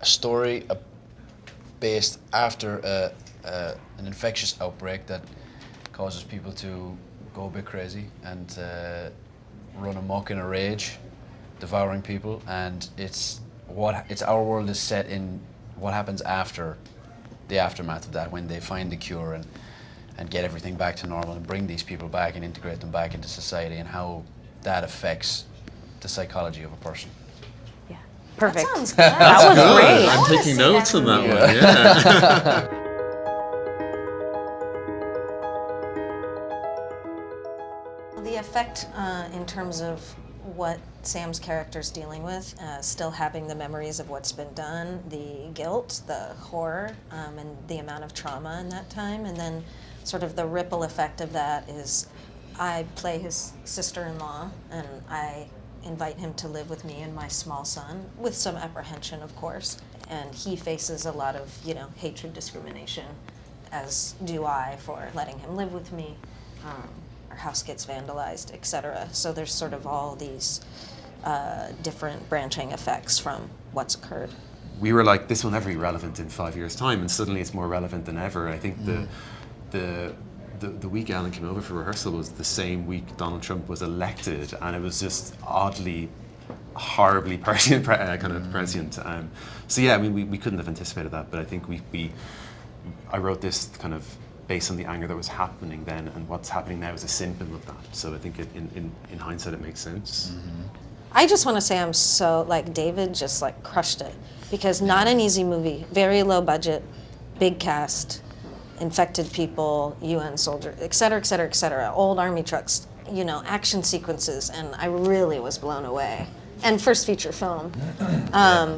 story based after an infectious outbreak that causes people to go a bit crazy and run amok in a rage, devouring people, and it's our world is set in what happens after the aftermath of that, when they find the cure and get everything back to normal and bring these people back and integrate them back into society, and how that affects the psychology of a person. Yeah, perfect. That sounds good. That was Good. great. I'm wanna taking see notes that on that movie. one. Yeah. The effect in terms of what Sam's character's dealing with, still having the memories of what's been done, the guilt, the horror, and the amount of trauma in that time, and then sort of the ripple effect of that is I play his sister-in-law, and I invite him to live with me and my small son, with some apprehension, of course, and he faces a lot of, hatred, discrimination, as do I, for letting him live with me. Our house gets vandalized, etc. So there's sort of all these different branching effects from what's occurred. We were like, this will never be relevant in 5 years' time, and suddenly it's more relevant than ever. I think the week Ellen came over for rehearsal was the same week Donald Trump was elected, and it was just oddly, horribly prescient. So yeah, I mean, we couldn't have anticipated that, but I think I wrote this kind of based on the anger that was happening then, and what's happening now is a symptom of that. So I think in hindsight it makes sense. Mm-hmm. I just want to say I'm so, David just crushed it, because not an easy movie, very low budget, big cast, infected people, UN soldiers, et cetera, old army trucks, action sequences, and I really was blown away. And first feature film.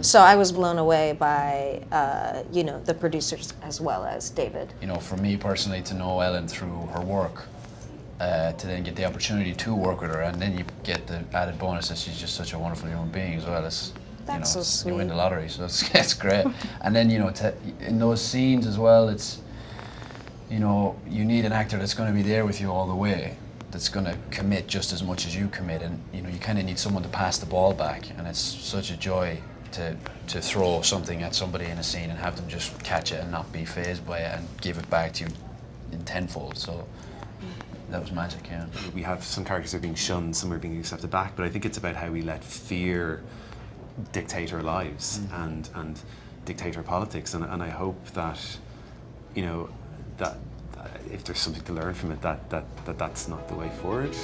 So I was blown away by, the producers as well as David. For me personally, to know Ellen through her work, to then get the opportunity to work with her, and then you get the added bonus that she's just such a wonderful human being as well. That's so sweet. You win the lottery, so it's great. And then, in those scenes as well, it's, you need an actor that's going to be there with you all the way, that's going to commit just as much as you commit, and you kind of need someone to pass the ball back, and it's such a joy to throw something at somebody in a scene and have them just catch it and not be fazed by it and give it back to you in tenfold. So that was magic. Yeah, we have some characters are being shunned, some are being accepted back, but I think it's about how we let fear dictate our lives and dictate our politics, and I hope that that if there's something to learn from it, that's not the way forward.